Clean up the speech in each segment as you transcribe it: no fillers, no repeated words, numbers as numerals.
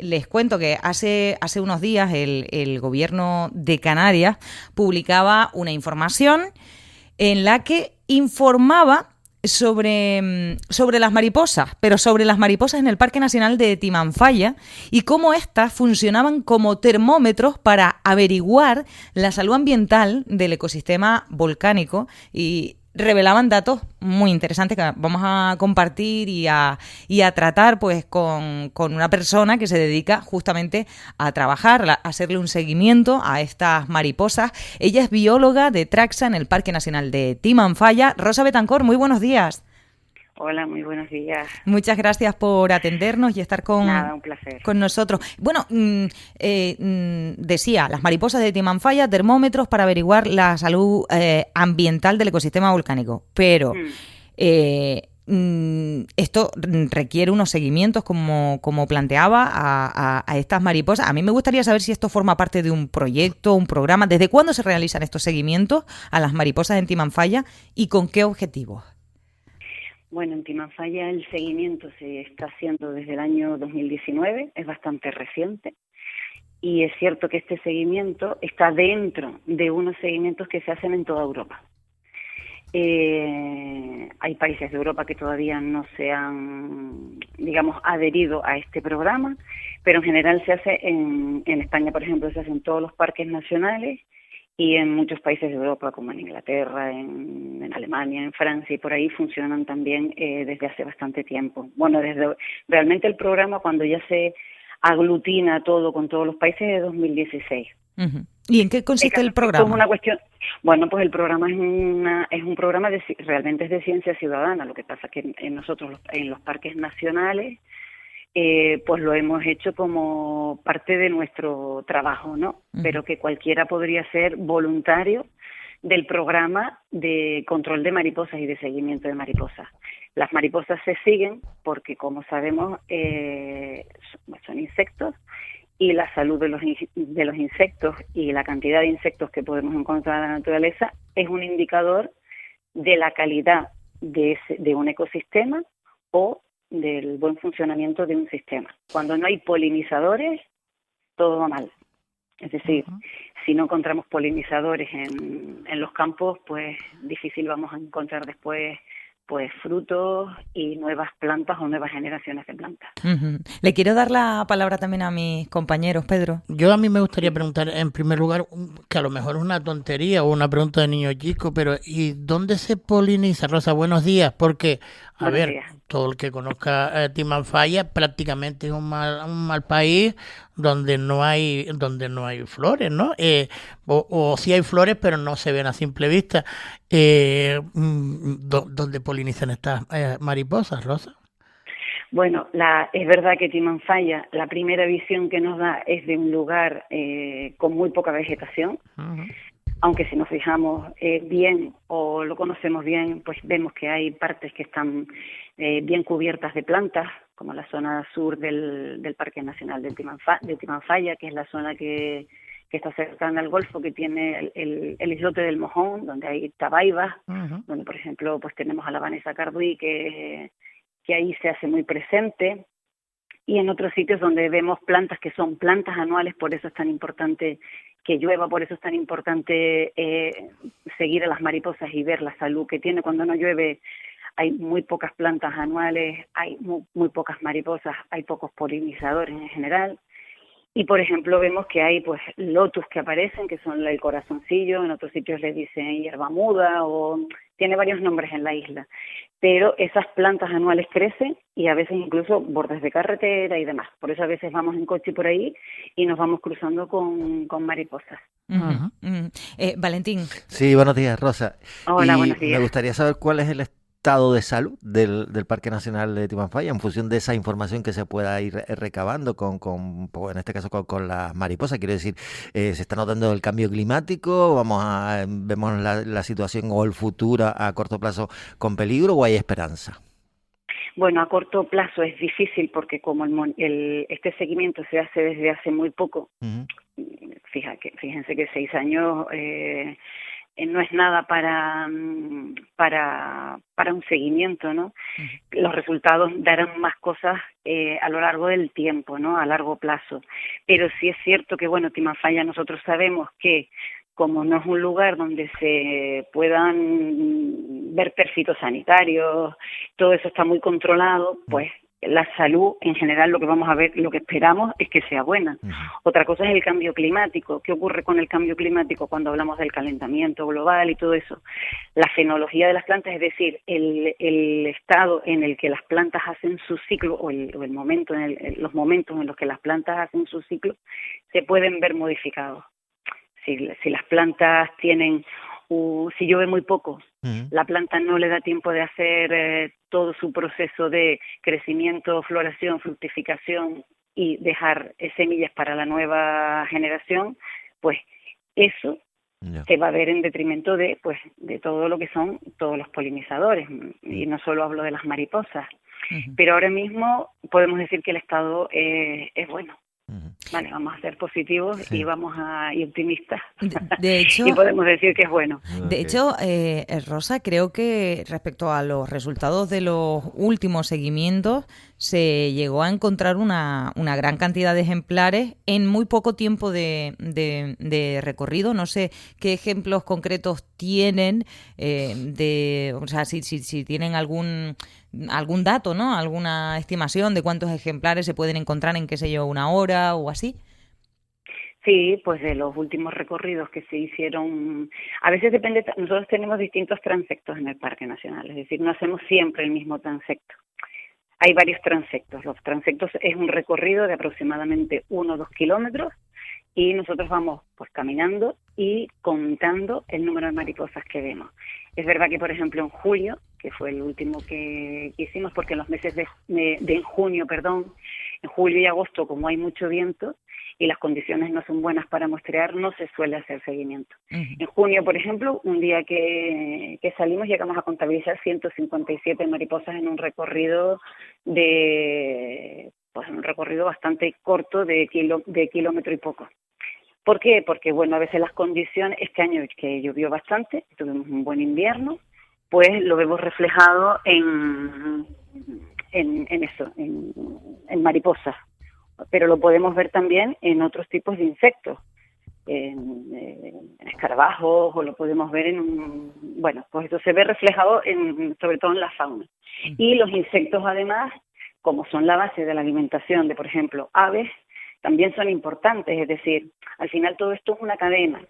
les cuento que hace unos días el gobierno de Canarias publicaba una información en la que informaba sobre las mariposas, pero sobre las mariposas en el Parque Nacional de Timanfaya y cómo éstas funcionaban como termómetros para averiguar la salud ambiental del ecosistema volcánico y revelaban datos muy interesantes que vamos a compartir y a tratar pues con una persona que se dedica justamente a trabajar, a hacerle un seguimiento a estas mariposas. Ella es bióloga de Traxa en el Parque Nacional de Timanfaya. Rosa Betancor, muy buenos días. Hola, muy buenos días. Muchas gracias por atendernos y estar Nada, un placer. con nosotros. Bueno, decía, las mariposas de Timanfaya, termómetros para averiguar la salud ambiental del ecosistema volcánico. Pero Mm. esto requiere unos seguimientos, como planteaba, a estas mariposas. A mí me gustaría saber si esto forma parte de un proyecto, un programa. ¿Desde cuándo se realizan estos seguimientos a las mariposas en Timanfaya y con qué objetivos? Bueno, en Timanfaya el seguimiento se está haciendo desde el año 2019, es bastante reciente, y es cierto que este seguimiento está dentro de unos seguimientos que se hacen en toda Europa. Hay países de Europa que todavía no se han, digamos, adherido a este programa, pero en general se hace en España, por ejemplo, se hace en todos los parques nacionales y en muchos países de Europa, como en Inglaterra, en Alemania, en Francia, y por ahí funcionan también desde hace bastante tiempo. Bueno, desde realmente el programa, cuando ya se aglutina todo con todos los países, de 2016. Uh-huh. ¿Y en qué consiste el Esto es programa? una cuestión, bueno, pues el programa es un programa realmente es de ciencia ciudadana. Lo que pasa es que nosotros en los parques nacionales pues lo hemos hecho como parte de nuestro trabajo, ¿no? Uh-huh. Pero que cualquiera podría ser voluntario del programa de control de mariposas y de seguimiento de mariposas. Las mariposas se siguen porque, como sabemos, son insectos, y la salud de los insectos y la cantidad de insectos que podemos encontrar en la naturaleza es un indicador de la calidad de un ecosistema o del buen funcionamiento de un sistema. Cuando no hay polinizadores, todo va mal. Es decir, si no encontramos polinizadores en los campos, pues difícil vamos a encontrar después pues frutos y nuevas plantas o nuevas generaciones de plantas. Uh-huh. Le quiero dar la palabra también a mis compañeros, Pedro. A mí me gustaría preguntar, en primer lugar, que a lo mejor es una tontería o una pregunta de niño chico, pero ¿y dónde se poliniza? Rosa, buenos días, porque, Buenos días. todo el que conozca Timanfaya prácticamente es un mal país donde no hay flores, ¿no? O sí hay flores, pero no se ven a simple vista. ¿Dónde polinizan estas mariposas, Rosa? Bueno, es verdad que Timanfaya, la primera visión que nos da es de un lugar con muy poca vegetación, Uh-huh. aunque si nos fijamos bien o lo conocemos bien, pues vemos que hay partes que están bien cubiertas de plantas, como la zona sur del Parque Nacional de Timanfaya, que es la zona que está cercana al Golfo, que tiene el islote del Mojón, donde hay tabaibas, Uh-huh. donde por ejemplo pues tenemos a la Vanessa Carduy, que ahí se hace muy presente, y en otros sitios donde vemos plantas que son plantas anuales. Por eso es tan importante que llueva, por eso es tan importante seguir a las mariposas y ver la salud que tiene. Cuando no llueve hay muy pocas plantas anuales, hay muy pocas mariposas, hay pocos polinizadores en general. Y por ejemplo vemos que hay pues lotus que aparecen, que son el corazoncillo, en otros sitios les dicen hierba muda, o tiene varios nombres en la isla. Pero esas plantas anuales crecen y a veces incluso bordes de carretera y demás. Por eso a veces vamos en coche por ahí y nos vamos cruzando con mariposas. Uh-huh. Uh-huh. Valentín. Sí, buenos días, Rosa. Hola, Y buenos me días. gustaría saber cuál es el estado de salud del Parque Nacional de Timanfaya en función de esa información que se pueda ir recabando pues, en este caso con las mariposas. Quiero decir, ¿se está notando el cambio climático? ¿Vemos la situación o el futuro a corto plazo con peligro o hay esperanza? Bueno, a corto plazo es difícil porque como este seguimiento se hace desde hace muy poco, Uh-huh. fíjense que 6 años no es nada para un seguimiento, ¿no? Los resultados darán más cosas a lo largo del tiempo, ¿no? A largo plazo. Pero sí es cierto que, bueno, Timanfaya nosotros sabemos que como no es un lugar donde se puedan ver fitosanitarios, todo eso está muy controlado, pues la salud en general lo que vamos a ver, lo que esperamos es que sea buena. Otra cosa es el cambio climático. ¿Qué ocurre con el cambio climático cuando hablamos del calentamiento global y todo eso? La fenología de las plantas, es decir, el estado en el que las plantas hacen su ciclo o el momento, los momentos en los que las plantas hacen su ciclo, se pueden ver modificados. Si las plantas tienen, si llueve muy poco, la planta no le da tiempo de hacer todo su proceso de crecimiento, floración, fructificación y dejar semillas para la nueva generación, pues eso se va a ver en detrimento de todo lo que son todos los polinizadores, y no solo hablo de las mariposas. Pero ahora mismo podemos decir que el estado es bueno. Vale, vamos a ser positivos y y optimistas. De hecho, y podemos decir que es bueno. De hecho, Rosa, creo que respecto a los resultados de los últimos seguimientos, se llegó a encontrar una gran cantidad de ejemplares en muy poco tiempo de recorrido. No sé qué ejemplos concretos tienen, o sea, si tienen algún dato, ¿no? Alguna estimación de cuántos ejemplares se pueden encontrar en, qué sé yo, una hora o así. Sí, pues de los últimos recorridos que se hicieron, a veces depende, nosotros tenemos distintos transectos en el Parque Nacional, es decir, no hacemos siempre el mismo transecto. Hay varios transectos. Los transectos es un recorrido de aproximadamente 1 o 2 kilómetros y nosotros vamos pues caminando y contando el número de mariposas que vemos. Es verdad que, por ejemplo, en julio, que fue el último que hicimos, porque en los meses en julio y agosto, como hay mucho viento y las condiciones no son buenas para muestrear, no se suele hacer seguimiento. En junio, por ejemplo, un día que salimos, llegamos a contabilizar 157 mariposas en un recorrido un recorrido bastante corto de kilómetro y poco. ¿Por qué? Porque, bueno, a veces las condiciones, este año que llovió bastante, tuvimos un buen invierno, pues lo vemos reflejado en mariposas, pero lo podemos ver también en otros tipos de insectos, en escarabajos, o lo podemos ver pues eso se ve reflejado sobre todo en la fauna. Y los insectos, además, como son la base de la alimentación de, por ejemplo, aves, también son importantes, es decir, al final todo esto es una cadena,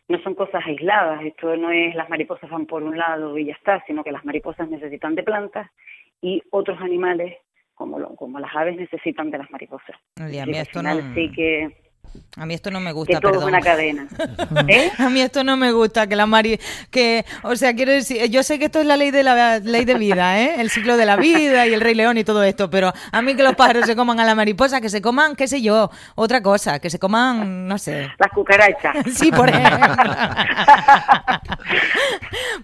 no son cosas aisladas, esto no es las mariposas van por un lado y ya está, sino que las mariposas necesitan de plantas y otros animales, como las aves, necesitan de las mariposas. Y a mí esto a mí esto no me gusta, que todo perdón. Es una cadena. A mí esto no me gusta, o sea, quiero decir, yo sé que esto es la ley de vida, el ciclo de la vida y el Rey León y todo esto, pero a mí que los pájaros se coman a la mariposa, que se coman, qué sé yo, otra cosa, que se coman, no sé. Las cucarachas. Sí, por ejemplo.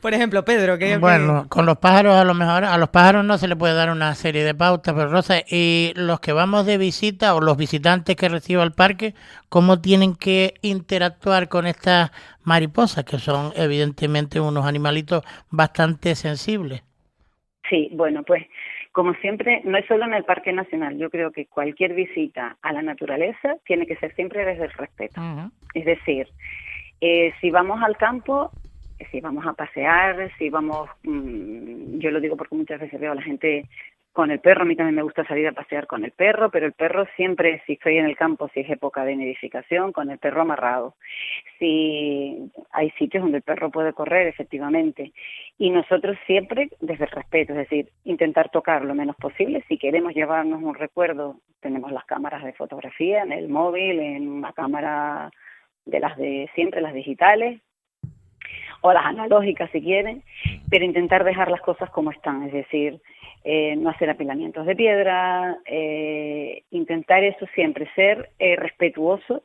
Por ejemplo, Pedro, Bueno, con los pájaros a los pájaros no se le puede dar una serie de pautas, pero Rosa, y los que vamos de visita o los visitantes que reciba el parque, ¿cómo tienen que interactuar con estas mariposas, que son evidentemente unos animalitos bastante sensibles? Sí, bueno, pues como siempre, no es solo en el Parque Nacional, yo creo que cualquier visita a la naturaleza tiene que ser siempre desde el respeto. Es decir, si vamos al campo, si vamos a pasear, si vamos, yo lo digo porque muchas veces veo a la gente con el perro, a mí también me gusta salir a pasear con el perro, pero el perro siempre, si estoy en el campo, si es época de nidificación, con el perro amarrado. Si hay sitios donde el perro puede correr, efectivamente. Y nosotros siempre desde el respeto, es decir, intentar tocar lo menos posible. Si queremos llevarnos un recuerdo, tenemos las cámaras de fotografía en el móvil, en una cámara de las de siempre, las digitales, o las analógicas si quieren, pero intentar dejar las cosas como están, es decir, no hacer apilamientos de piedra, intentar eso siempre, ser respetuoso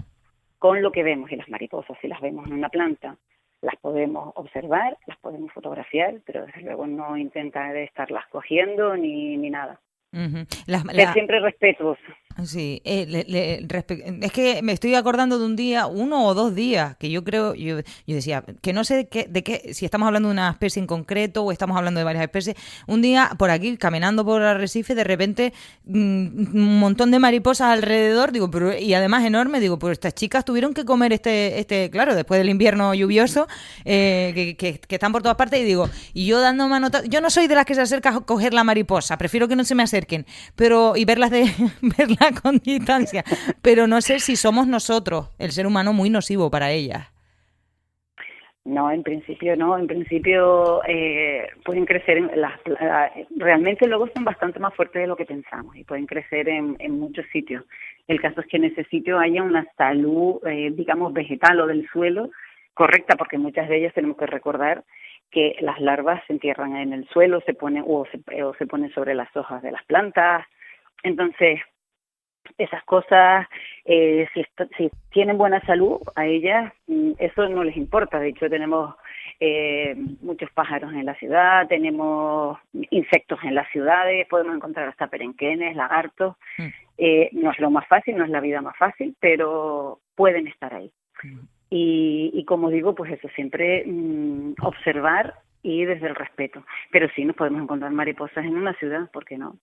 con lo que vemos. Y las mariposas, si las vemos en una planta, las podemos observar, las podemos fotografiar, pero desde luego no intentar estarlas cogiendo ni nada. Ser siempre respetuoso. Sí, es que me estoy acordando de un día, 1 o 2 días, que yo creo, yo decía, que no sé de qué, si estamos hablando de una especie en concreto o estamos hablando de varias especies. Un día por aquí, caminando por Arrecife, de repente un montón de mariposas alrededor, digo, pero, y además enorme, digo, pues estas chicas tuvieron que comer claro, después del invierno lluvioso, que están por todas partes, y digo, y yo dando mano, yo no soy de las que se acerca a coger la mariposa, prefiero que no se me acerquen, pero, y verlas verlas con distancia, pero no sé si somos nosotros, el ser humano, muy nocivo para ellas. No, en principio no. En principio pueden crecer realmente luego son bastante más fuertes de lo que pensamos y pueden crecer en muchos sitios. El caso es que en ese sitio haya una salud, digamos, vegetal o del suelo correcta, porque muchas de ellas tenemos que recordar que las larvas se entierran en el suelo, se ponen sobre las hojas de las plantas. Entonces, esas cosas, si tienen buena salud, a ellas eso no les importa. De hecho, tenemos muchos pájaros en la ciudad, tenemos insectos en las ciudades, podemos encontrar hasta perenquenes, lagartos. No es lo más fácil, no es la vida más fácil, pero pueden estar ahí. Y como digo, pues eso, siempre observar y desde el respeto. Pero sí nos podemos encontrar mariposas en una ciudad, ¿por qué no?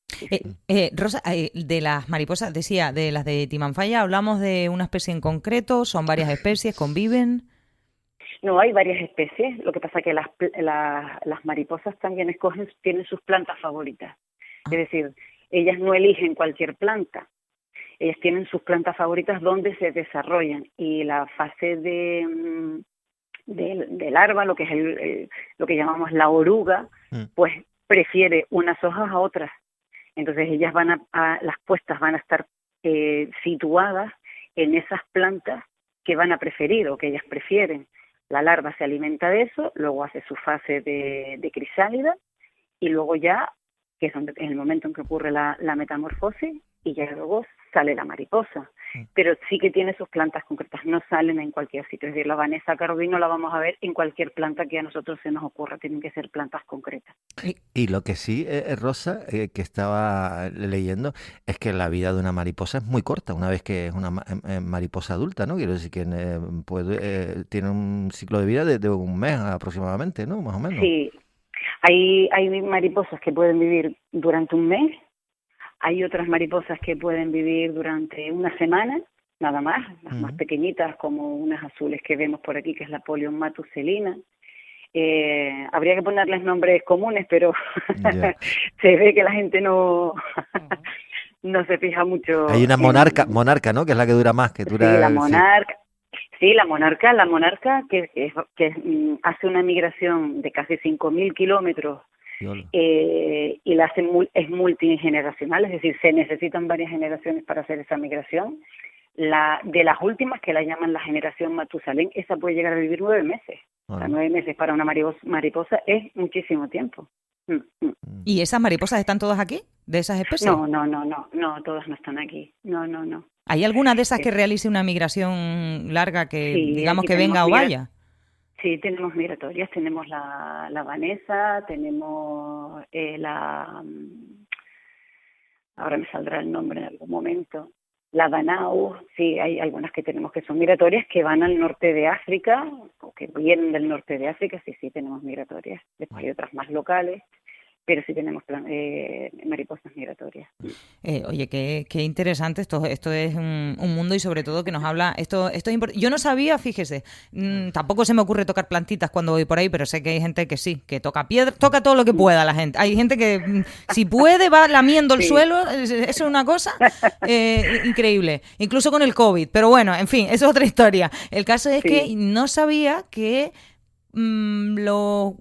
Rosa, de las mariposas, decía, de las de Timanfaya, ¿hablamos de una especie en concreto? ¿Son varias especies? ¿Conviven? No, hay varias especies. Lo que pasa es que las mariposas también tienen sus plantas favoritas. Es decir, ellas no eligen cualquier planta. Ellas tienen sus plantas favoritas donde se desarrollan. Y la fase de larva, lo que es lo que llamamos la oruga, pues prefiere unas hojas a otras. Entonces ellas las puestas van a estar situadas en esas plantas que van a preferir o que ellas prefieren. La larva se alimenta de eso, luego hace su fase de crisálida y luego ya, que es el momento en que ocurre la metamorfosis, y ya luego sale la mariposa. Pero sí que tiene sus plantas concretas, no salen en cualquier sitio. Es decir, la Vanessa Carduy no la vamos a ver en cualquier planta que a nosotros se nos ocurra, tienen que ser plantas concretas. Y lo que sí, Rosa, que estaba leyendo, es que la vida de una mariposa es muy corta, una vez que es una mariposa adulta, ¿no? Quiero decir que tiene un ciclo de vida de un mes aproximadamente, ¿no? Más o menos. Sí, hay mariposas que pueden vivir durante un mes. Hay otras mariposas que pueden vivir durante una semana, nada más, las más pequeñitas, como unas azules que vemos por aquí, que es la Polion matuselina. Habría que ponerles nombres comunes, pero se ve que la gente no se fija mucho. Hay una monarca, ¿no? Que es la que dura más, que dura. Sí, la monarca. Sí, la monarca que hace una migración de casi 5.000 kilómetros. Y es multigeneracional, es decir, se necesitan varias generaciones para hacer esa migración. De las últimas, que la llaman la generación Matusalén, esa puede llegar a vivir 9 meses. O sea, 9 meses para una mariposa es muchísimo tiempo. ¿Y esas mariposas están todas aquí, de esas especies? No, todas no están aquí. No. ¿Hay alguna de esas que realice una migración larga que, digamos, que venga o vaya? Sí, tenemos migratorias, tenemos la Vanessa, tenemos ahora me saldrá el nombre en algún momento, la Danau. Sí, hay algunas que tenemos que son migratorias que van al norte de África, o que vienen del norte de África, sí, tenemos migratorias. Después hay otras más locales, pero sí tenemos mariposas migratorias. Oye, qué interesante, esto es un mundo, y sobre todo que nos habla, esto es importante. Yo no sabía, fíjese, tampoco se me ocurre tocar plantitas cuando voy por ahí, pero sé que hay gente que sí, que toca piedra, toca todo lo que pueda la gente. Hay gente que si puede va lamiendo el suelo, eso es una cosa increíble, incluso con el COVID, pero bueno, en fin, eso es otra historia. El caso es que no sabía que los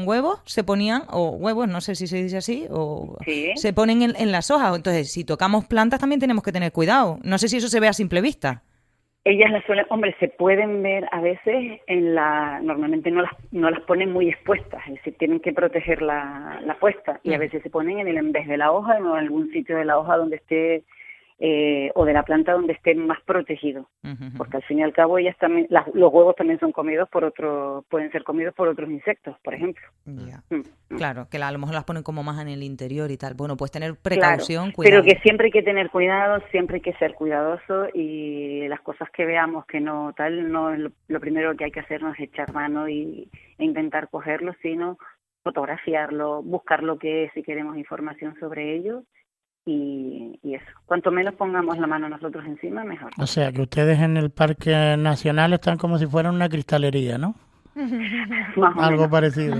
huevos se ponían, o huevos, no sé si se dice así, o se ponen en las hojas. Entonces, si tocamos plantas también tenemos que tener cuidado. No sé si eso se ve a simple vista. Ellas se pueden ver a veces normalmente no las ponen muy expuestas, es decir, tienen que proteger la puesta, y a veces se ponen en vez de la hoja, en algún sitio de la hoja donde esté o de la planta donde estén más protegidos, Ujú. porque al fin y al cabo ellas también, los huevos también son comidos por pueden ser comidos por otros insectos, por ejemplo. Ya. Mm. Claro, que a lo mejor las ponen como más en el interior y tal. Bueno, pues tener Claro, precaución, pero cuidado. que siempre hay que tener cuidado, siempre hay que ser cuidadoso y las cosas que veamos que no tal, no es lo primero que hay que hacer no es echar mano e intentar cogerlo, sino fotografiarlo, buscar lo que es si queremos información sobre ello y eso. Cuanto menos pongamos la mano nosotros encima, mejor. O sea, que ustedes en el Parque Nacional están como si fueran una cristalería, ¿no? Más o Algo menos. parecido.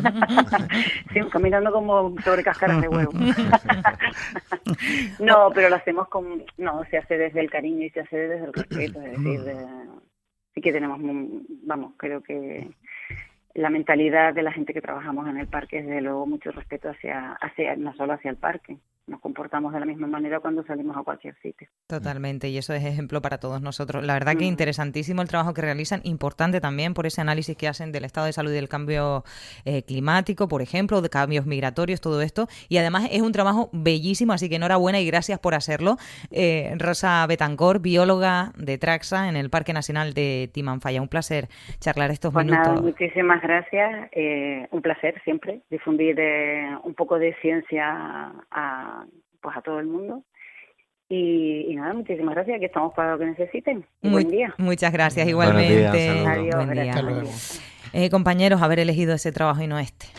Sí, caminando como sobre cáscaras de huevo. No, pero lo hacemos no, se hace desde el cariño y se hace desde el respeto, es decir, sí que tenemos, vamos, creo que la mentalidad de la gente que trabajamos en el parque es de luego mucho respeto hacia no solo hacia el parque, nos comportamos de la misma manera cuando salimos a cualquier sitio. Totalmente, y eso es ejemplo para todos nosotros. La verdad que interesantísimo el trabajo que realizan, importante también por ese análisis que hacen del estado de salud y del cambio climático, por ejemplo, de cambios migratorios, todo esto. Y además es un trabajo bellísimo, así que enhorabuena y gracias por hacerlo. Rosa Betancor, bióloga de Traxa en el Parque Nacional de Timanfaya. Un placer charlar estos pues minutos. Nada, muchísimas gracias. Un placer siempre difundir un poco de ciencia a todo el mundo. Y nada, muchísimas gracias, que estamos para lo que necesiten. Y buen día. Muchas gracias, Buenos días, igualmente. saludos. Adiós, Buen día. gracias. Buen día. Compañeros, haber elegido ese trabajo y no este.